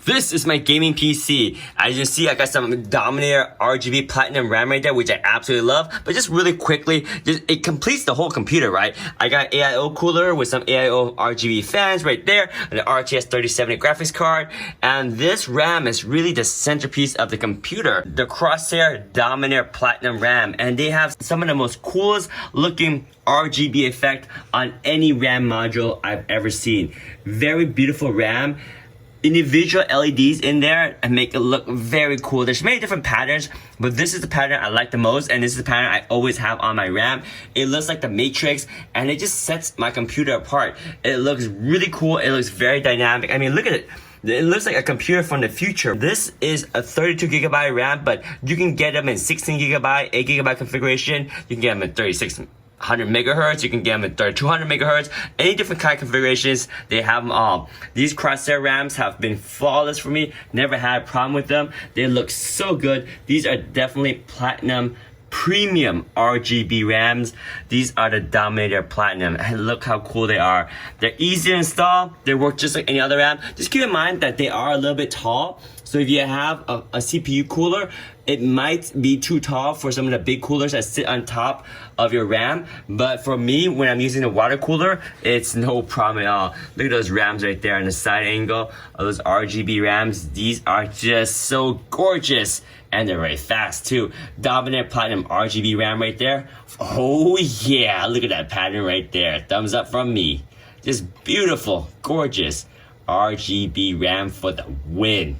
This is my gaming PC. As you can see, I got some Dominator RGB Platinum RAM right there, which I absolutely love. But just really quickly, it completes the whole computer, right? I got AIO cooler with some AIO RGB fans right there, and the RTX 3070 graphics card. And this RAM is really the centerpiece of the computer, the CORSAIR Dominator Platinum RAM. And they have some of the most coolest looking RGB effect on any RAM module I've ever seen. Very beautiful RAM. Individual LEDs in there and make it look very cool. There's many different patterns, but this is the pattern I like the most, and this is the pattern I always have on my RAM. It looks like the Matrix, and it just sets my computer apart. It looks really cool. It looks very dynamic. I mean, look at it. It looks like a computer from the future. This is a 32GB RAM, but you can get them in 16GB, 8GB configuration. You can get them in 3600 megahertz, you can get them at 3200 megahertz, any different kind of configurations, they have them all. These CORSAIR RAMs have been flawless for me, never had a problem with them. They look so good. These are definitely platinum premium RGB RAMs. These are the Dominator Platinum, and look how cool they are. They're easy to install, they work just like any other RAM. Just keep in mind that they are a little bit tall, so if you have a CPU cooler, it might be too tall for some of the big coolers that sit on top of your RAM. But for me, when I'm using a water cooler, it's no problem at all. Look at those RAMs right there on the side angle of those RGB RAMs. These are just so gorgeous. And they're very fast too. Dominator Platinum RGB RAM right there. Oh yeah, look at that pattern right there. Thumbs up from me. Just beautiful, gorgeous RGB RAM for the win.